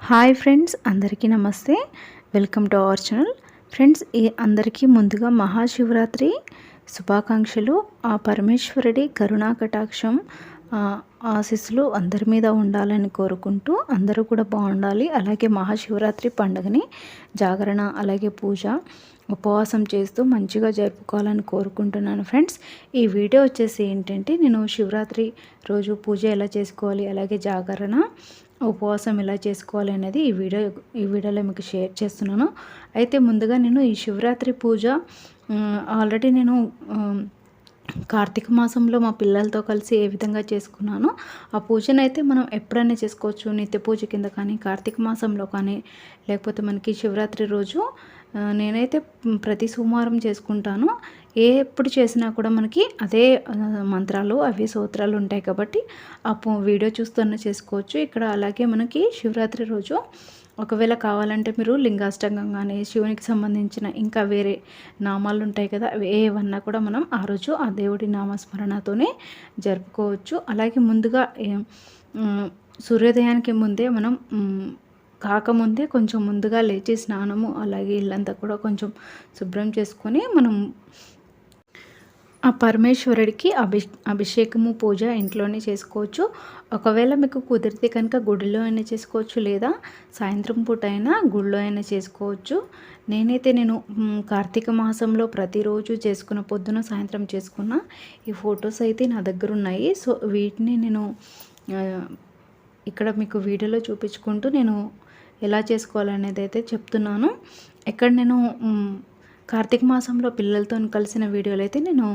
Hi friends, అందరికీ నమస్తే. Welcome to our channel. Friends, అందరికీ ముందుగా మహాశివరాత్రి శుభాకాంక్షలు. ఆ పరమేశ్వరుడి కరుణా కటాక్షం ఆశీస్సులు అందరి మీద ఉండాలని కోరుకుంటూ అందరూ కూడా బాగుండాలి. అలాగే మహాశివరాత్రి పండుగని జాగరణ అలాగే పూజ ఉపవాసం చేస్తూ మంచిగా జరుపుకోవాలని కోరుకుంటున్నాను. ఫ్రెండ్స్, ఈ వీడియో వచ్చేసి ఏంటంటే, నేను శివరాత్రి రోజు పూజ ఎలా చేసుకోవాలి, అలాగే జాగరణ ఉపవాసం ఎలా చేసుకోవాలి అనేది ఈ వీడియోలో మీకు షేర్ చేస్తున్నాను. అయితే ముందుగా నేను ఈ శివరాత్రి పూజ ఆల్రెడీ నేను కార్తీక మాసంలో మా పిల్లలతో కలిసి ఏ విధంగా చేసుకున్నానో ఆ పూజనైతే మనం ఎప్పుడైనా చేసుకోవచ్చు. నిత్య పూజ కింద కానీ, కార్తీక మాసంలో కానీ, లేకపోతే మనకి శివరాత్రి రోజు నేనైతే ప్రతి సోమవారం చేసుకుంటాను. ఎప్పుడు చేసినా కూడా మనకి అదే మంత్రాలు అవి స్తోత్రాలు ఉంటాయి కాబట్టి ఆ వీడియో చూస్తూనే చేసుకోవచ్చు. ఇక్కడ అలాగే మనకి శివరాత్రి రోజు ఒకవేళ కావాలంటే మీరు లింగాష్టంగం కానీ, శివునికి సంబంధించిన ఇంకా వేరే నామాలు ఉంటాయి కదా, అవి ఏవన్నా కూడా మనం ఆ రోజు ఆ దేవుడి నామస్మరణతోనే జరుపుకోవచ్చు. అలాగే ముందుగా సూర్యోదయానికి ముందే మనం కాకముందే కొంచెం ముందుగా లేచి స్నానము అలాగే ఇల్లంతా కూడా కొంచెం శుభ్రం చేసుకొని మనం ఆ పరమేశ్వరుడికి అభిషేకము పూజ ఇంట్లోనే చేసుకోవచ్చు. ఒకవేళ మీకు కుదిరితే కనుక గుడిలో అయినా చేసుకోవచ్చు, లేదా సాయంత్రం పూట అయినా గుడిలో అయినా చేసుకోవచ్చు. నేను కార్తీక మాసంలో ప్రతిరోజు చేసుకున్న పొద్దున సాయంత్రం చేసుకున్న ఈ ఫొటోస్ అయితే నా దగ్గర ఉన్నాయి. సో వీటిని నేను ఇక్కడ మీకు వీడియోలో చూపించుకుంటూ నేను ఎలా చేసుకోవాలనేది అయితే చెప్తున్నాను. ఇక్కడ నేను కార్తీక మాసంలో పిల్లలతో కలిసిన వీడియోలు అయితే నేను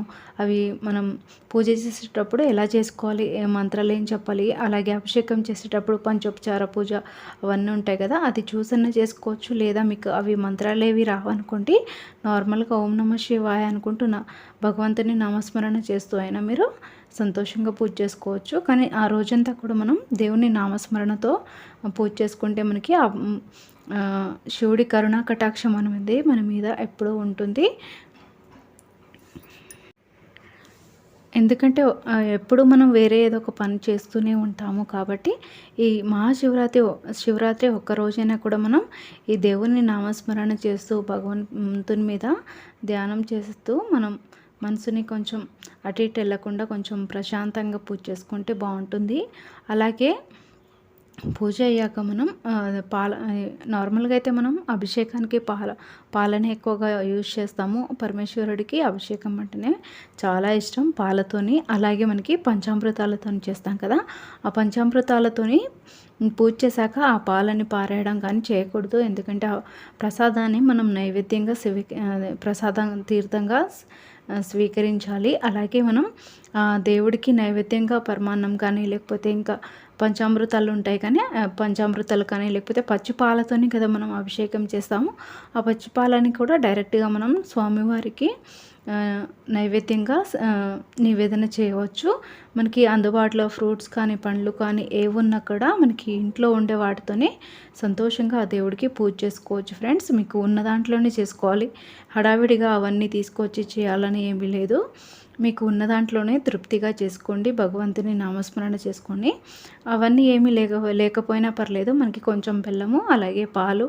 అవి మనం పూజ చేసేటప్పుడు ఎలా చేసుకోవాలి, ఏ మంత్రాలు ఏం చెప్పాలి, అలాగే అభిషేకం చేసేటప్పుడు పంచోపచార పూజ అవన్నీ ఉంటాయి కదా, అది చూసన్నా చేసుకోవచ్చు. లేదా మీకు అవి మంత్రాలు ఏవి రావనుకోండి, నార్మల్గా ఓం నమః శివాయ అనుకుంటూ భగవంతుని నామస్మరణ చేస్తూ అయినా మీరు సంతోషంగా పూజ చేసుకోవచ్చు. కానీ ఆ రోజంతా కూడా మనం దేవుని నామస్మరణతో పూజ చేసుకుంటే మనకి శివుడి కరుణా కటాక్షం అనేది మన మీద ఎప్పుడూ ఉంటుంది. ఎందుకంటే ఎప్పుడు మనం వేరే ఏదో ఒక పని చేస్తూనే ఉంటాము కాబట్టి ఈ శివరాత్రి ఒక్క రోజైనా కూడా మనం ఈ దేవుని నామస్మరణ చేస్తూ భగవంతుని మీద ధ్యానం చేస్తూ మనం మనసుని కొంచెం అటు ఇటు వెళ్ళకుండా కొంచెం ప్రశాంతంగా పూజ చేసుకుంటే బాగుంటుంది. అలాగే పూజ అయ్యాక మనం నార్మల్గా అయితే మనం అభిషేకానికి పాలని ఎక్కువగా యూజ్ చేస్తాము. పరమేశ్వరుడికి అభిషేకం అంటేనే చాలా ఇష్టం, పాలతోని. అలాగే మనకి పంచామృతాలతో చేస్తాం కదా, ఆ పంచామృతాలతోని పూజ చేశాక ఆ పాలని పారేయడం కానీ చేయకూడదు. ఎందుకంటే ఆ ప్రసాదాన్ని మనం నైవేద్యంగా ప్రసాదం తీర్థంగా స్వీకరించాలి. అలాగే మనం దేవుడికి నైవేద్యంగా పరమాన్నం కానీ, లేకపోతే ఇంకా పంచామృతాలు ఉంటాయి కానీ పంచామృతాలు కానీ, లేకపోతే పచ్చిపాలతోని కదా మనం అభిషేకం చేస్తాము. ఆ పచ్చిపాలని కూడా డైరెక్ట్గా మనం స్వామివారికి నైవేద్యంగా నివేదన చేయవచ్చు. మనకి అందుబాటులో ఫ్రూట్స్ కానీ, పండ్లు కానీ ఏవున్నా కూడా మనకి ఇంట్లో ఉండే వాటితోనే సంతోషంగా ఆ దేవుడికి పూజ చేసుకోవచ్చు. ఫ్రెండ్స్, మీకు ఉన్న దాంట్లోనే చేసుకోవాలి. హడావిడిగా అవన్నీ తీసుకొచ్చి చేయాలని ఏమీ లేదు. మీకు ఉన్న దాంట్లోనే తృప్తిగా చేసుకోండి, భగవంతుని నామస్మరణ చేసుకోండి. అవన్నీ ఏమీ లేకపోయినా పర్లేదు. మనకి కొంచెం బెల్లము అలాగే పాలు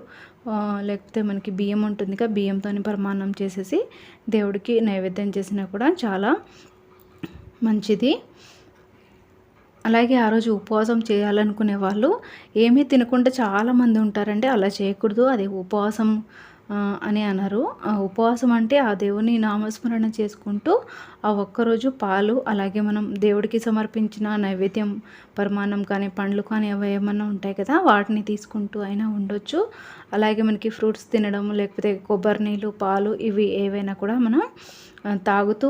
లేకపోతే మనకి బియ్యం ఉంటుంది కదా, బియ్యంతో పరమాన్నం చేసేసి దేవుడికి నైవేద్యం చేసినా కూడా చాలా మంచిది. అలాగే ఆ రోజు ఉపవాసం చేయాలనుకునే వాళ్ళు ఏమీ తినకుండా చాలామంది ఉంటారండి. అలా చేయకూడదు, అది ఉపవాసం అని అన్నారు. ఉపవాసం అంటే ఆ దేవుని నామస్మరణ చేసుకుంటూ ఆ ఒక్కరోజు పాలు అలాగే మనం దేవుడికి సమర్పించిన నైవేద్యం పరమాన్నం కానీ, పండ్లు కానీ అవి ఏమన్నా ఉంటాయి కదా, వాటిని తీసుకుంటూ అయినా ఉండొచ్చు. అలాగే మనకి ఫ్రూట్స్ తినడం, లేకపోతే కొబ్బరి నీళ్ళు, పాలు ఇవి ఏవైనా కూడా మనం తాగుతూ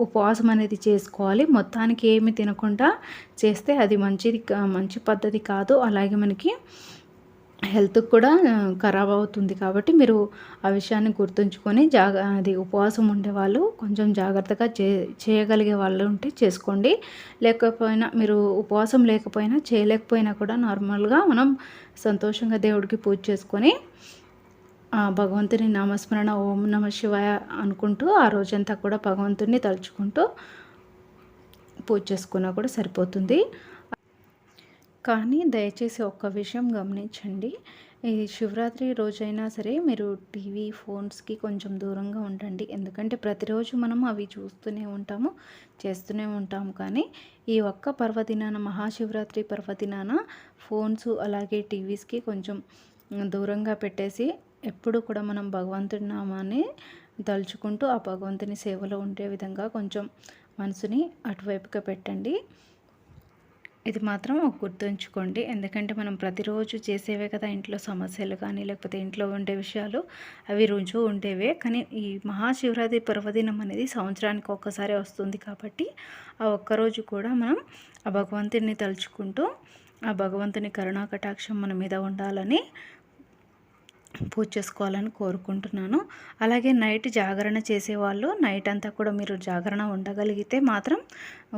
ఉపవాసం అనేది చేసుకోవాలి. మొత్తానికి ఏమి తినకుండా చేస్తే అది మంచి పద్ధతి కాదు. అలాగే మనకి హెల్త్కి కూడా ఖరాబ్ అవుతుంది. కాబట్టి మీరు ఆ విషయాన్ని గుర్తుంచుకొని అది ఉపవాసం ఉండేవాళ్ళు కొంచెం జాగ్రత్తగా చేయగలిగే వాళ్ళు ఉంటే చేసుకోండి. లేకపోయినా మీరు ఉపవాసం చేయలేకపోయినా కూడా నార్మల్గా మనం సంతోషంగా దేవుడికి పూజ చేసుకొని భగవంతుని నామస్మరణ ఓం నమః శివాయ అనుకుంటూ ఆ రోజంతా కూడా భగవంతుని తలుచుకుంటూ పూజ చేసుకున్నా కూడా సరిపోతుంది. కానీ దయచేసి ఒక్క విషయం గమనించండి. ఈ శివరాత్రి రోజైనా సరే మీరు టీవీ, ఫోన్స్‌కి కొంచెం దూరంగా ఉండండి. ఎందుకంటే ప్రతిరోజు మనం అవి చూస్తూనే ఉంటాము, చేస్తూనే ఉంటాము. కానీ ఈ ఒక్క పర్వదినాన, మహాశివరాత్రి పర్వదినాన ఫోన్స్ అలాగే టీవీస్‌కి కొంచెం దూరంగా పెట్టేసి ఎప్పుడు కూడా మనం భగవంతుడి నామాన్ని తలుచుకుంటూ ఆ భగవంతుని సేవలో ఉండే విధంగా కొంచెం మనసుని అటువైపుగా పెట్టండి. ఇది మాత్రం గుర్తుంచుకోండి. ఎందుకంటే మనం ప్రతిరోజు చేసేవే కదా ఇంట్లో సమస్యలు కానీ, లేకపోతే ఇంట్లో ఉండే విషయాలు అవి రోజు ఉండేవే. కానీ ఈ మహాశివరాత్రి పర్వదినం అనేది సంవత్సరానికి ఒక్కసారి వస్తుంది కాబట్టి ఆ ఒక్కరోజు కూడా మనం ఆ భగవంతుడిని తలుచుకుంటూ ఆ భగవంతుని కరుణా కటాక్షం మన మీద ఉండాలని పూజ చేసుకోవాలని కోరుకుంటున్నాను. అలాగే నైట్ జాగరణ చేసేవాళ్ళు నైట్ అంతా కూడా మీరు జాగరణ ఉండగలిగితే మాత్రం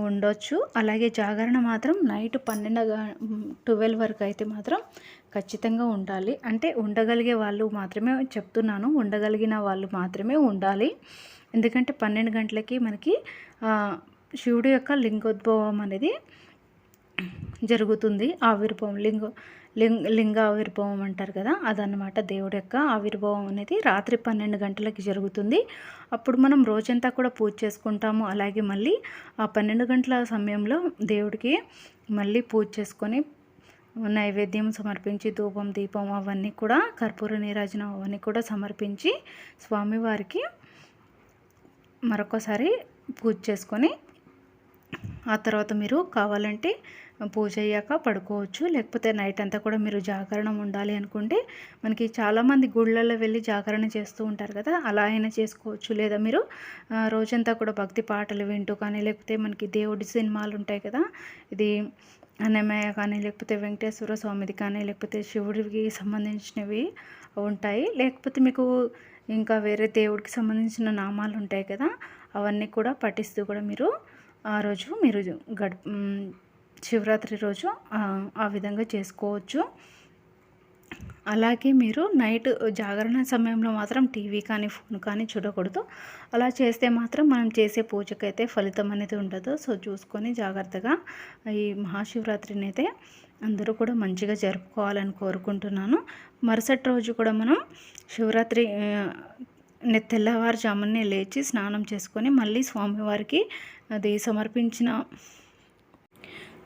ఉండొచ్చు. అలాగే జాగరణ మాత్రం నైట్ 12 వరకు అయితే మాత్రం ఖచ్చితంగా ఉండాలి. అంటే ఉండగలిగే వాళ్ళు మాత్రమే చెప్తున్నాను, ఉండగలిగిన వాళ్ళు మాత్రమే ఉండాలి. ఎందుకంటే 12 గంటలకి మనకి శివుడి యొక్క లింగోద్భవం అనేది జరుగుతుంది. ఆవిర్భావం లింగ ఆవిర్భావం అంటారు కదా, అదనమాట. దేవుడి యొక్క ఆవిర్భావం అనేది రాత్రి 12 గంటలకి జరుగుతుంది. అప్పుడు మనం రోజంతా కూడా పూజ చేసుకుంటాము. అలాగే మళ్ళీ ఆ 12 గంటల సమయంలో దేవుడికి మళ్ళీ పూజ చేసుకొని నైవేద్యం సమర్పించి ధూపం, దీపం అవన్నీ కూడా కర్పూర నీరాజనం అవన్నీ కూడా సమర్పించి స్వామివారికి మరొకసారి పూజ చేసుకొని ఆ తర్వాత మీరు కావాలంటే పూజ అయ్యాక పడుకోవచ్చు. లేకపోతే నైట్ అంతా కూడా మీరు జాగరణ ఉండాలి అనుకుంటే మనకి చాలామంది గుళ్ళల్లో వెళ్ళి జాగరణ చేస్తూ ఉంటారు కదా, అలా అయినా చేసుకోవచ్చు. లేదా మీరు రోజంతా కూడా భక్తి పాటలు వింటూ కానీ, లేకపోతే మనకి దేవుడి సినిమాలు ఉంటాయి కదా, ఇది అన్నమయ్య కానీ, లేకపోతే వెంకటేశ్వర స్వామిది కానీ, లేకపోతే శివుడికి సంబంధించినవి ఉంటాయి. లేకపోతే మీకు ఇంకా వేరే దేవుడికి సంబంధించిన నామాలు ఉంటాయి కదా, అవన్నీ కూడా పఠిస్తూ కూడా మీరు ఆ రోజు మీరు శివరాత్రి రోజు ఆ విధంగా చేసుకోవచ్చు. అలాగే మీరు నైట్ జాగరణ సమయంలో మాత్రం టీవీ కానీ, ఫోన్ కానీ చూడకూడదు. అలా చేస్తే మాత్రం మనం చేసే పూజకైతే ఫలితం అనేది ఉండదు. సో చూసుకొని జాగ్రత్తగా ఈ మహాశివరాత్రిని అయితే అందరూ కూడా మంచిగా జరుపుకోవాలని కోరుకుంటున్నాను. మరుసటి రోజు కూడా మనం శివరాత్రి తెల్లవారుజామునే లేచి స్నానం చేసుకొని మళ్ళీ స్వామివారికి అది సమర్పించిన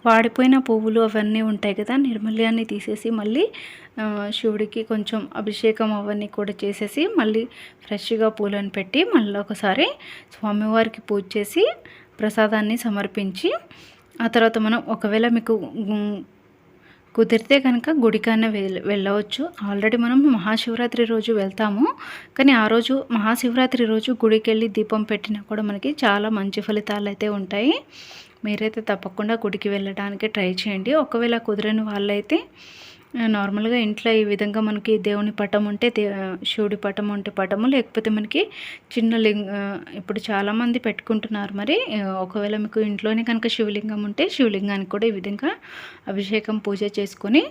వాడిపోయిన పువ్వులు అవన్నీ ఉంటాయి కదా, నిర్మల్యాన్ని తీసేసి మళ్ళీ శివుడికి కొంచెం అభిషేకం అవన్నీ కూడా చేసేసి మళ్ళీ ఫ్రెష్గా పూలను పెట్టి మళ్ళీ ఒకసారి స్వామివారికి పూజ చేసి ప్రసాదాన్ని సమర్పించి ఆ తర్వాత మనం ఒకవేళ మీకు కుదిరితే కనుక గుడికైనా వెళ్ళవచ్చు. ఆల్రెడీ మనం మహాశివరాత్రి రోజు వెళ్తాము, కానీ ఆ రోజు మహాశివరాత్రి రోజు గుడికి వెళ్ళి దీపం పెట్టినా కూడా మనకి చాలా మంచి ఫలితాలు అయితే ఉంటాయి. మీరైతే తప్పకుండా గుడికి వెళ్ళడానికి ట్రై చేయండి. ఒకవేళ కుదిరని వాళ్ళైతే నార్మల్గా ఇంట్లో ఈ విధంగా మనకి దేవుని పటం ఉంటే శివుడి పటం ఉంటే పటము, లేకపోతే మనకి చిన్న ఇప్పుడు చాలామంది పెట్టుకుంటున్నారు. మరి ఒకవేళ మీకు ఇంట్లోనే కనుక శివలింగం ఉంటే శివలింగానికి కూడా ఈ విధంగా అభిషేకం పూజ చేసుకొని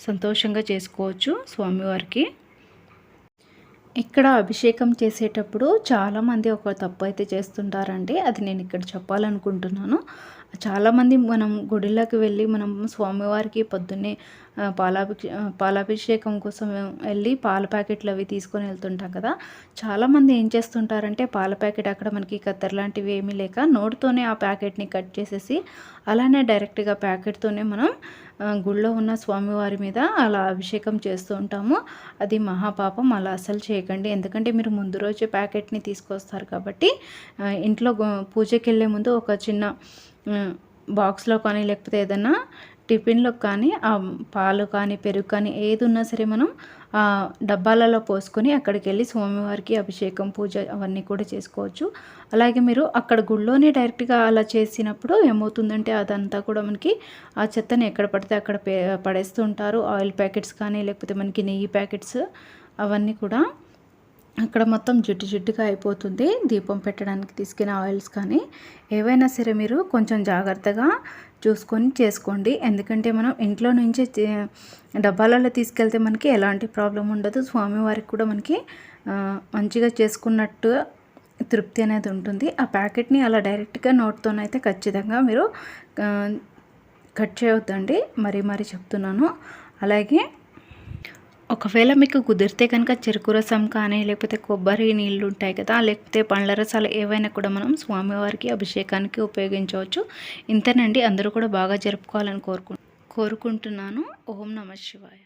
సంతోషంగా చేసుకోవచ్చు స్వామివారికి. ఇక్కడ అభిషేకం చేసేటప్పుడు చాలామంది ఒక తప్పు అయితే చేస్తుంటారండి. అది నేను ఇక్కడ చెప్పాలనుకుంటున్నాను. చాలామంది మనం గుడిలోకి వెళ్ళి మనం స్వామివారికి పొద్దున్నే పాలాభిషేకం కోసం వెళ్ళి పాల ప్యాకెట్లు అవి తీసుకొని వెళ్తుంటాం కదా. చాలామంది ఏం చేస్తుంటారంటే పాల ప్యాకెట్ అక్కడ మనకి కత్తెర లాంటివి ఏమీ లేక నోటితోనే ఆ ప్యాకెట్ని కట్ చేసేసి అలానే డైరెక్ట్గా ప్యాకెట్తోనే మనం గుళ్ళో ఉన్న స్వామివారి మీద అలా అభిషేకం చేస్తూ ఉంటాము. అది మహాపాపం. అలా అసలు చేయకండి. ఎందుకంటే మీరు ముందు రోజే ప్యాకెట్ని తీసుకొస్తారు కాబట్టి ఇంట్లో పూజకి వెళ్ళే ముందు ఒక చిన్న బాక్స్లో కానీ, లేకపోతే ఏదైనా టిఫిన్లో కానీ ఆ పాలు కానీ, పెరుగు కానీ ఏది ఉన్నా సరే మనం డబ్బాలలో పోసుకొని అక్కడికి వెళ్ళి స్వామివారికి అభిషేకం పూజ అవన్నీ కూడా చేసుకోవచ్చు. అలాగే మీరు అక్కడ గుళ్ళోనే డైరెక్ట్గా అలా చేసినప్పుడు ఏమవుతుందంటే అదంతా కూడా మనకి ఆ చెత్తని ఎక్కడ పడితే అక్కడ పడేస్తూ ఉంటారు. ఆయిల్ ప్యాకెట్స్ కానీ, లేకపోతే మనకి నెయ్యి ప్యాకెట్స్ అవన్నీ కూడా అక్కడ మొత్తం జిడ్డుగా అయిపోతుంది. దీపం పెట్టడానికి తీసుకునే ఆయిల్స్ కానీ ఏవైనా సరే మీరు కొంచెం జాగ్రత్తగా చూసుకొని చేసుకోండి. ఎందుకంటే మనం ఇంట్లో నుంచే డబ్బాలలో తీసుకెళ్తే మనకి ఎలాంటి ప్రాబ్లం ఉండదు. స్వామివారికి కూడా మనకి మంచిగా చేసుకున్నట్టు తృప్తి అనేది ఉంటుంది. ఆ ప్యాకెట్ని అలా డైరెక్ట్గా నోట్తోనైతే ఖచ్చితంగా మీరు కట్ చేయొద్దండి, మరీ చెప్తున్నాను. అలాగే ఒకవేళ మీకు కుదిరితే కనుక చెరుకు రసం కానీ, లేకపోతే కొబ్బరి నీళ్ళు ఉంటాయి కదా, లేకపోతే పండ్ల రసాలు ఏవైనా కూడా మనం స్వామివారికి అభిషేకానికి ఉపయోగించవచ్చు. ఇంతేనండి, అందరూ కూడా బాగా జరుపుకోవాలని కోరుకుంటున్నాను. ఓం నమః శివాయ.